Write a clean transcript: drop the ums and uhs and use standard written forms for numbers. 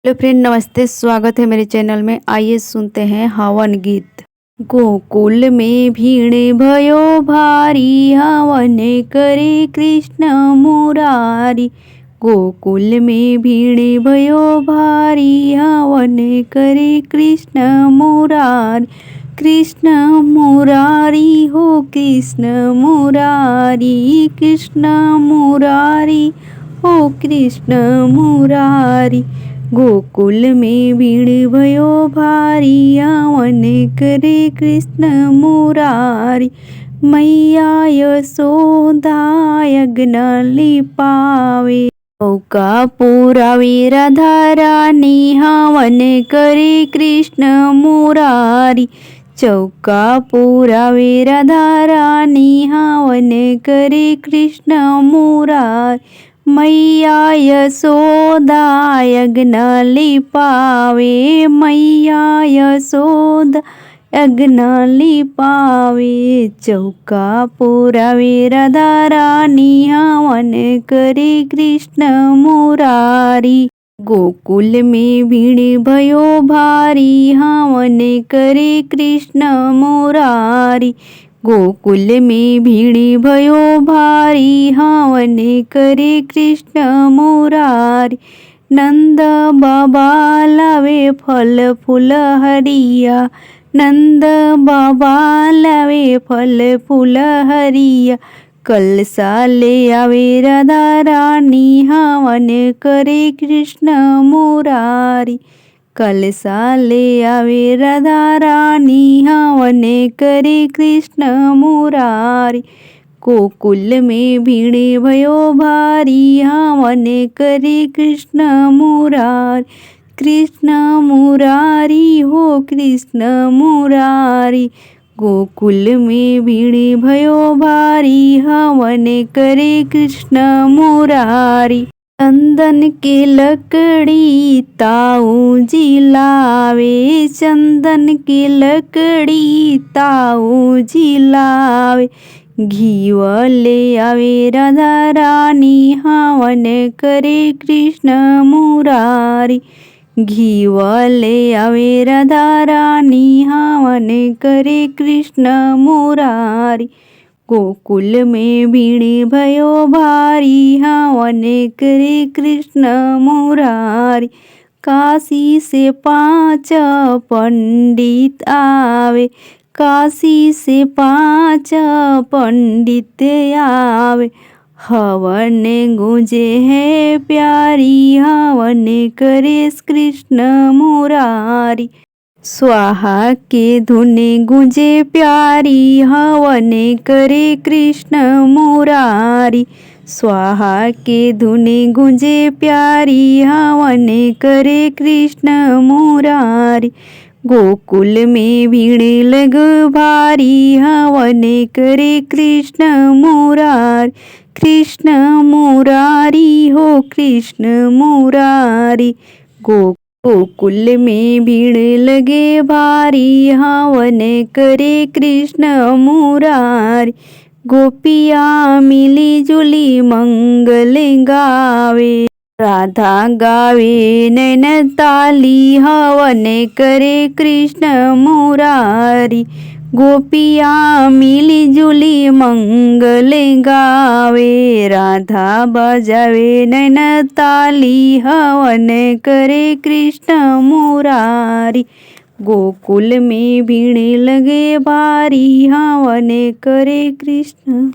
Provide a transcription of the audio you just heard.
Hello friend, नमस्ते। स्वागत है मेरे चैनल में। आइए सुनते हैं हवन गीत। गोकुल में भीड़ भयो भारी, हवन करे कृष्ण मुरारी। गोकुल में भीड़ भयो भारी, हवन करे कृष्ण मुरारी। कृष्ण मुरारी हो कृष्ण मुरारी, कृष्ण मुरारी हो कृष्ण मुरारी। गोकुल में भीड़ भयो भारी, हवन करे कृष्ण मुरारी। मैया यशोदा यज्ञ लिपावे, चौका पुरावे राधा रानी, हवन करे कृष्ण मुरारी। चौका पुरावे राधा रानी, हवन करे कृष्ण मुरारी। मैया यशोदा यज्ञ लिपावे, मैया यशोदा यज्ञ लिपावे। चौका पुरावे राधा रानी, हवन करे कृष्ण मुरारी। गोकुल में भीड़ भयो भारी, हवन करे कृष्ण मुरारी। गोकुल में भीड़ भयो भारी, हवन करे कृष्ण मुरारी। नंद बाबा लावे फल फूल हरिया, नंद बाबा लावे फल फूल हरिया। कलसा ले आवे राधा रानी, हवन करे कृष्ण मुरारी। कलसा ले आवे राधा रानी, हवन करे कृष्ण मुरारी। गोकुल में भीड़ भयो भारी, हवन करे कृष्ण मुरारी। कृष्ण मुरारी हो कृष्ण मुरारी। गोकुल में भीड़ भयो भारी, हवन करे कृष्ण मुरारी। चंदन के लकड़ी ताऊ जिलावे, चंदन के लकड़ी ताऊ जिलावे। घीव ले आवे राधा रानी, हवन करे कृष्ण मुरारी। घीव ले आवे राधा रानी, हवन करे कृष्ण मुरारी। गोकुल में भीड़ भयो भारी, हवन करे कृष्ण मुरारी। काशी से 5 पंडित आवे, काशी से 5 पंडित आवे। हवन गूंजे है प्यारी, हवन करे कृष्ण मुरारी। स्वाहा के धुन गूंजे प्यारी, हवन करे कृष्ण मुरारी। स्वाहा के धुन गूंजे प्यारी, हवन करे कृष्ण मुरारी। गोकुल में भीड़ लग भारी, हवन करे कृष्ण मुरारी। कृष्ण मुरारी हो कृष्ण मुरारी। गोकुल में भीड़ लगे भारी, हवन करे कृष्ण मुरारी। गोपिया मिली जुली मंगल गावे, राधा गावे नैन ताली, हवन करे कृष्ण मुरारी। गोपिया मिली जुली मंगल गावे, राधा बजावे नैन ताली, हवन करे कृष्ण मुरारी। गोकुल में भीड़ लगे भारी, हवन करे कृष्ण